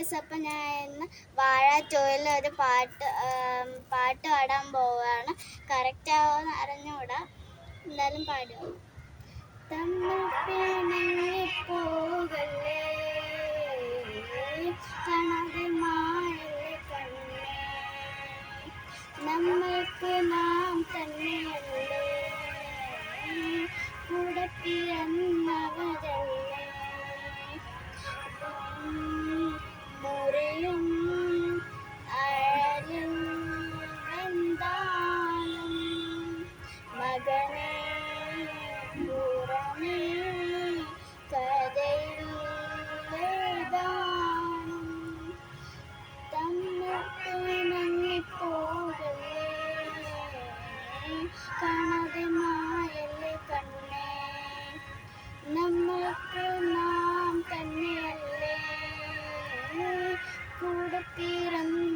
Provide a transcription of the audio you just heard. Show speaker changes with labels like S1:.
S1: അപ്പം ഞാൻ ഇന്ന് വാഴ ടൂയിൽ ഒരു പാട്ട് പാടാൻ പോവുകയാണ്. കറക്റ്റ് ആവുമെന്ന് അറിഞ്ഞൂടാ, എന്തായാലും പാടുക. തമ്മിൽ പിണങ്ങിപ്പോകല്ലേ, കാണാതെ മായല്ലേ കണ്ണേ, നമ്മൾക്ക് നാം തന്നെയല്ലേ, കൂടെ പിറന്നവരല്ലേ, മുറിയും അഴലും എന്താനും മകനെ പുറമേ കരയിൽ എഴുതാനും തമ്മിൽ പിണങ്ങിപ്പോകല്ലേ, കാണാതെ മായല്ലേ കണ്ണേ, നമ്മൾക്ക് നാം തന്നെയല്ലേ, കൂടെ പിറന്ന